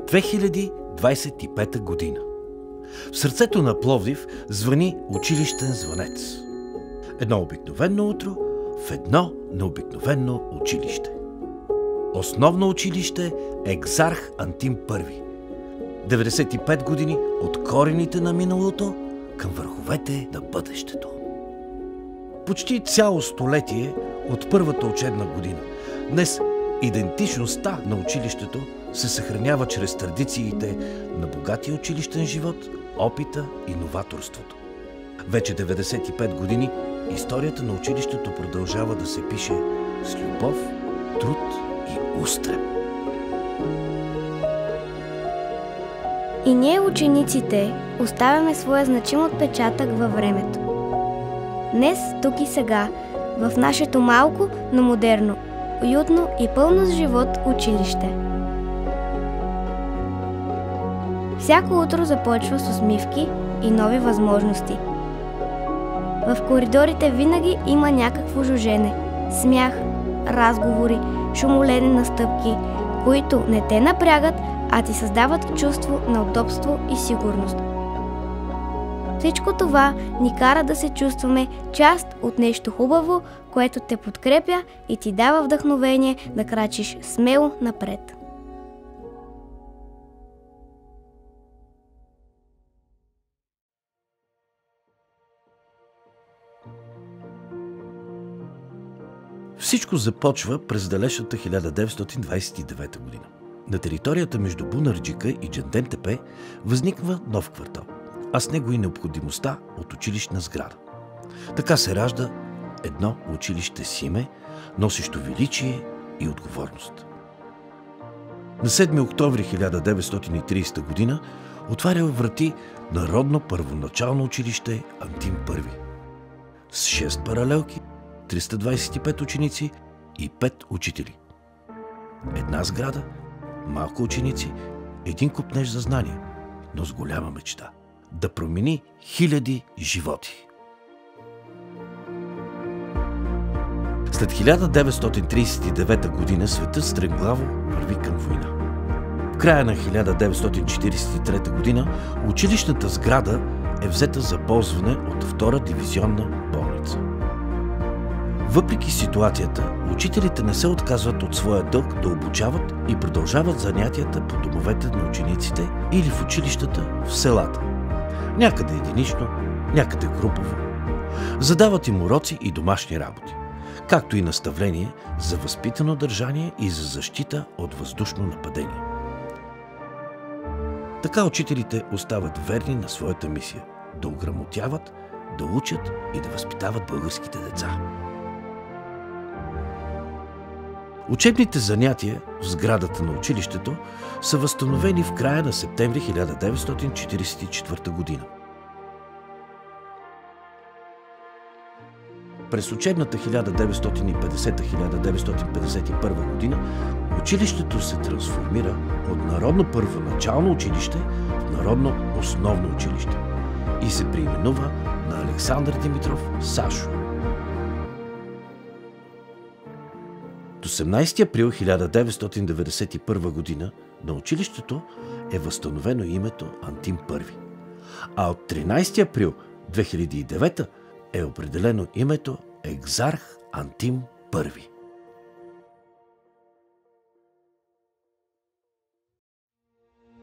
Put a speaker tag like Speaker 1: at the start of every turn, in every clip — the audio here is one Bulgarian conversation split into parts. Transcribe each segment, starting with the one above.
Speaker 1: 2025 година. В сърцето на Пловдив звъни училищен звънец. Едно обикновено утро в едно необикновено училище. Основно училище Екзарх Антим I. 95 години от корените на миналото към върховете на бъдещето. Почти цяло столетие от първата учебна година. Днес идентичността на училището се съхранява чрез традициите на богатия училищен живот, опита и новаторството. Вече 95 години историята на училището продължава да се пише с любов, труд и устрем.
Speaker 2: И ние, учениците, оставяме своя значим отпечатък във времето. Днес, тук и сега, в нашето малко, но модерно, уютно и пълно с живот училище. Всяко утро започва с усмивки и нови възможности. В коридорите винаги има някакво жужене, смях, разговори, шумолене на стъпки, които не те напрягат, а ти създават чувство на удобство и сигурност. Всичко това ни кара да се чувстваме част от нещо хубаво, което те подкрепя и ти дава вдъхновение да крачиш смело напред.
Speaker 1: Всичко започва през далечната 1929 година. На територията между Бунарджика и Джандентепе възниква нов квартал, а с него и необходимостта от училищна сграда. Така се ражда едно училище с име, носещо величие и отговорност. На 7 октомври 1930 година отваря врати Народно първоначално училище Антим I с 6 паралелки, 325 ученици и 5 учители. Една сграда, малко ученици, един купнеж за знания, но с голяма мечта – да промени хиляди животи. След 1939 година светът стремглаво върви към война. В края на 1943 година училищната сграда е взета за ползване от 2-та дивизионна болница. Въпреки ситуацията, учителите не се отказват от своя дълг да обучават и продължават занятията по домовете на учениците или в училищата в селата. Някъде единично, някъде групово. Задават им уроци и домашни работи, както и наставление за възпитано държание и за защита от въздушно нападение. Така учителите остават верни на своята мисия – да ограмотяват, да учат и да възпитават българските деца. Учебните занятия в сградата на училището са възстановени в края на септември 1944 година. През учебната 1950-1951 година училището се трансформира от Народно първоначално училище в Народно основно училище и се преименува на Александър Димитров Сашо. До 18 април 1991 година на училището е възстановено името Антим I, а от 13 април 2009 е определено името Екзарх Антим I.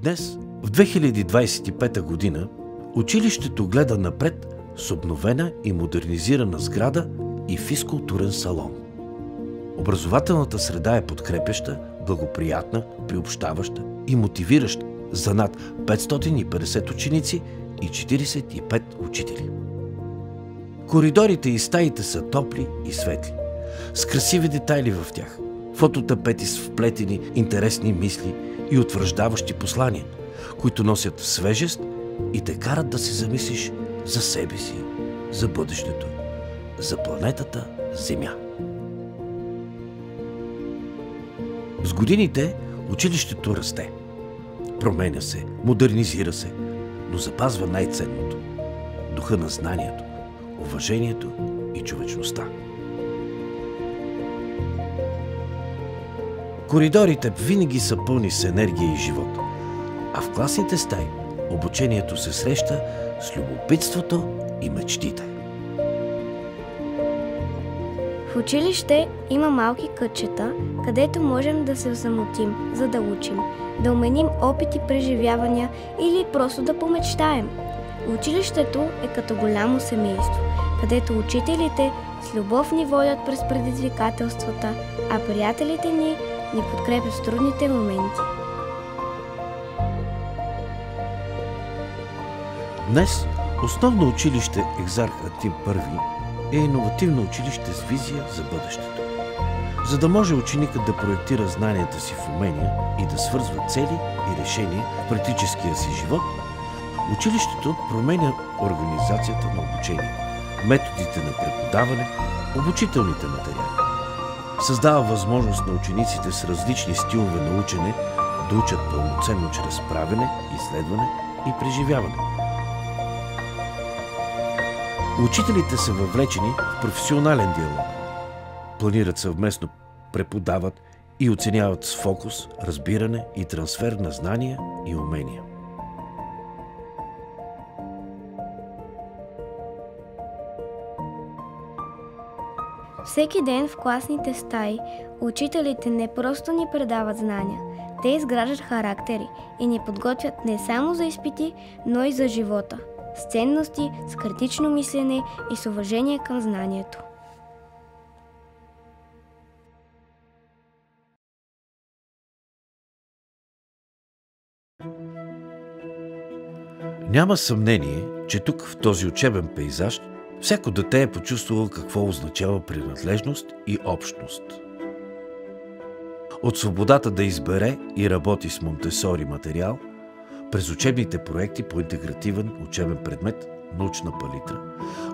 Speaker 1: Днес, в 2025 година, училището гледа напред с обновена и модернизирана сграда и физкултурен салон. Образователната среда е подкрепяща, благоприятна, приобщаваща и мотивираща за над 550 ученици и 45 учители. Коридорите и стаите са топли и светли, с красиви детайли в тях, фототапети с вплетени интересни мисли и утвърждаващи послания, които носят свежест и те карат да се замислиш за себе си, за бъдещето, за планетата Земя. С годините училището расте, променя се, модернизира се, но запазва най-ценното – духа на знанието, уважението и човечността. Коридорите винаги са пълни с енергия и живот, А в класните стаи обучението се среща с любопитството и мечтите.
Speaker 2: В училище има малки кътчета, където можем да се осамотим, за да учим, да уменим опити, преживявания или просто да помечтаем. Училището е като голямо семейство, където учителите с любов ни водят през предизвикателствата, а приятелите ни подкрепят в трудните моменти.
Speaker 1: Днес основно училище Екзарх Антим I е иновативно училище с визия за бъдещето. За да може ученикът да проектира знанията си в умения и да свързва цели и решения в практическия си живот, училището променя организацията на обучение, методите на преподаване, обучителните материали. Създава възможност на учениците с различни стилове на учене да учат пълноценно чрез правене, изследване и преживяване. Учителите са въвлечени в професионален диалог. Планират съвместно, преподават и оценяват с фокус, разбиране и трансфер на знания и умения.
Speaker 2: Всеки ден в класните стаи учителите не просто ни предават знания, те изграждат характери и ни подготвят не само за изпити, но и за живота, с ценности, с критично мислене и с уважение към знанието.
Speaker 1: Няма съмнение, че тук в този учебен пейзаж всяко дете е почувствало какво означава принадлежност и общност. От свободата да избере и работи с Монтесори материал, през учебните проекти по интегративен учебен предмет научна палитра,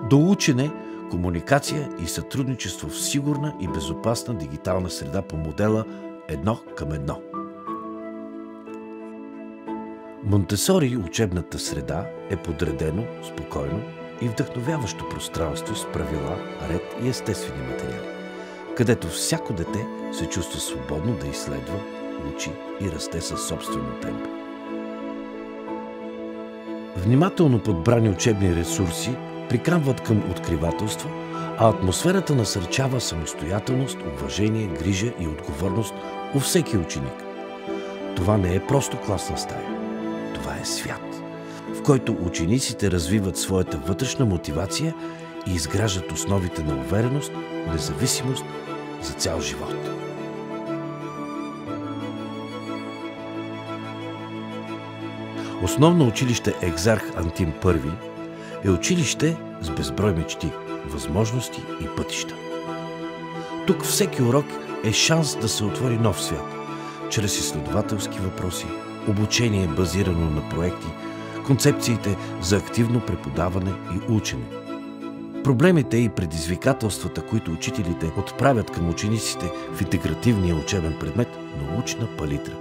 Speaker 1: до учене, комуникация и сътрудничество в сигурна и безопасна дигитална среда по модела 1:1. Монтесори учебната среда е подредено, спокойно и вдъхновяващо пространство с правила, ред и естествени материали, където всяко дете се чувства свободно да изследва, учи и расте със собствено темпо. Внимателно подбрани учебни ресурси приканват към откривателство, а атмосферата насърчава самостоятелност, уважение, грижа и отговорност у всеки ученик. Това не е просто класна стая. Това е свят, в който учениците развиват своята вътрешна мотивация и изграждат основите на увереност, независимост за цял живот. Основно училище Екзарх Антим I е училище с безброй мечти, възможности и пътища. Тук всеки урок е шанс да се отвори нов свят, чрез изследователски въпроси, обучение базирано на проекти, концепциите за активно преподаване и учене. Проблемите и предизвикателствата, които учителите отправят към учениците в интегративния учебен предмет научна палитра,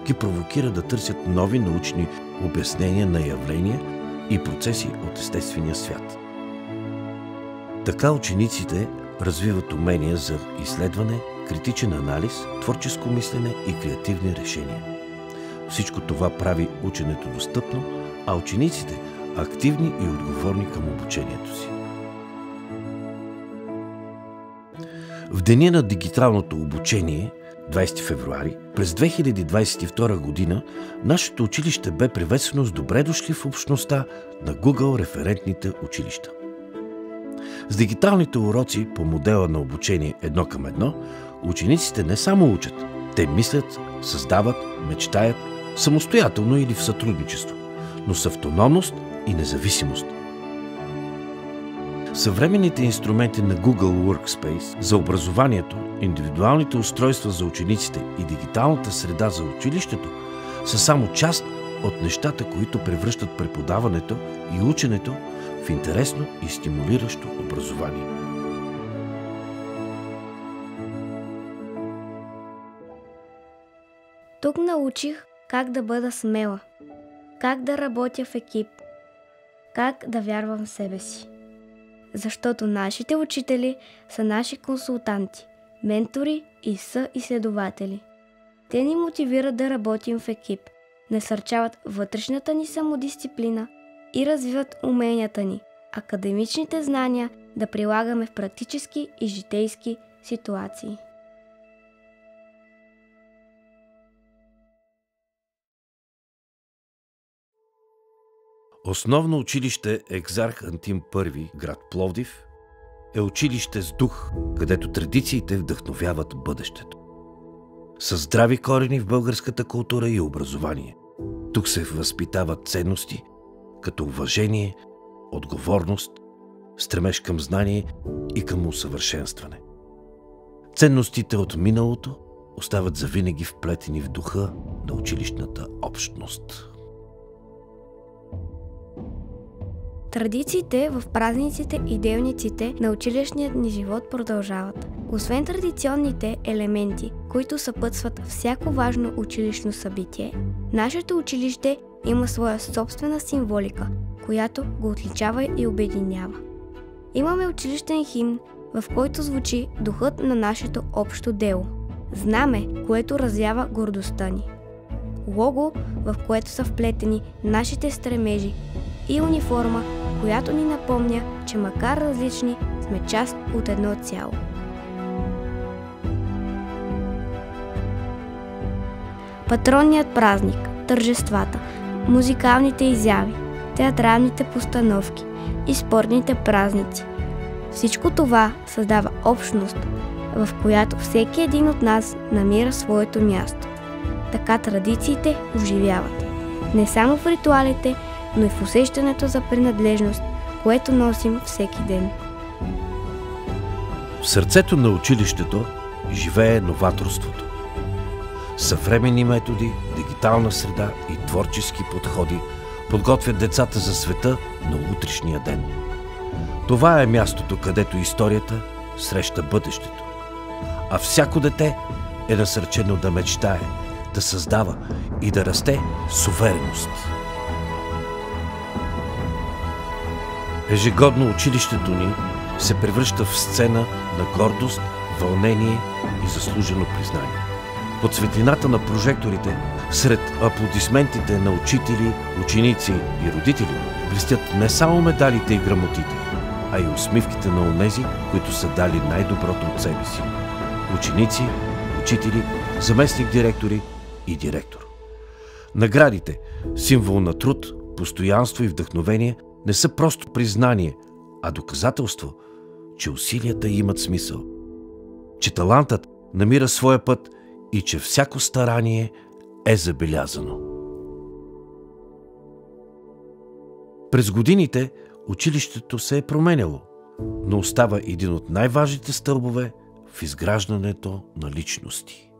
Speaker 1: ги провокира да търсят нови научни обяснения на явления и процеси от естествения свят. Така учениците развиват умения за изследване, критичен анализ, творческо мислене и креативни решения. Всичко това прави ученето достъпно, а учениците активни и отговорни към обучението си. В деня на дигиталното обучение, 20 февруари, през 2022 година, нашето училище бе приветствано с добре дошли в общността на Google референтните училища. С дигиталните уроци по модела на обучение 1:1, учениците не само учат, те мислят, създават, мечтаят, самостоятелно или в сътрудничество, но с автономност и независимост. Съвременните инструменти на Google Workspace за образованието, индивидуалните устройства за учениците и дигиталната среда за училището са само част от нещата, които превръщат преподаването и ученето в интересно и стимулиращо образование.
Speaker 2: Тук научих как да бъда смела, как да работя в екип, как да вярвам в себе си. Защото нашите учители са наши консултанти, ментори и съизследователи. Те ни мотивират да работим в екип, насърчават вътрешната ни самодисциплина и развиват уменията ни, академичните знания да прилагаме в практически и житейски ситуации.
Speaker 1: Основно училище Екзарх Антим I, град Пловдив, е училище с дух, където традициите вдъхновяват бъдещето. Със здрави корени в българската култура и образование. Тук се възпитават ценности, като уважение, отговорност, стремеж към знание и към усъвършенстване. Ценностите от миналото остават завинаги вплетени в духа на училищната общност.
Speaker 2: Традициите в празниците и делниците на училищният ни живот продължават. Освен традиционните елементи, които съпътстват всяко важно училищно събитие, нашето училище има своя собствена символика, която го отличава и обединява. Имаме училищен химн, в който звучи духът на нашето общо дело. Знаме, което развява гордостта ни. Лого, в което са вплетени нашите стремежи, и униформа, която ни напомня, че макар различни, сме част от едно цяло. Патронният празник, тържествата, музикалните изяви, театралните постановки и спортните празници. Всичко това създава общност, в която всеки един от нас намира своето място. Така традициите оживяват. Не само в ритуалите, но и в усещането за принадлежност, което носим всеки ден.
Speaker 1: В сърцето на училището живее новаторството. Съвременни методи, дигитална среда и творчески подходи подготвят децата за света на утрешния ден. Това е мястото, където историята среща бъдещето. А всяко дете е насърчено да мечтае, да създава и да расте с увереност. Ежегодно училището ни се превръща в сцена на гордост, вълнение и заслужено признание. Под светлината на прожекторите, сред аплодисментите на учители, ученици и родители, блестят не само медалите и грамотите, а и усмивките на онези, които са дали най-доброто от себе си. Ученици, учители, заместник-директори и директор. Наградите, символ на труд, постоянство и вдъхновение, не са просто признание, а доказателство, че усилията имат смисъл, че талантът намира своя път и че всяко старание е забелязано. През годините училището се е променяло, но остава един от най-важните стълбове в изграждането на личности.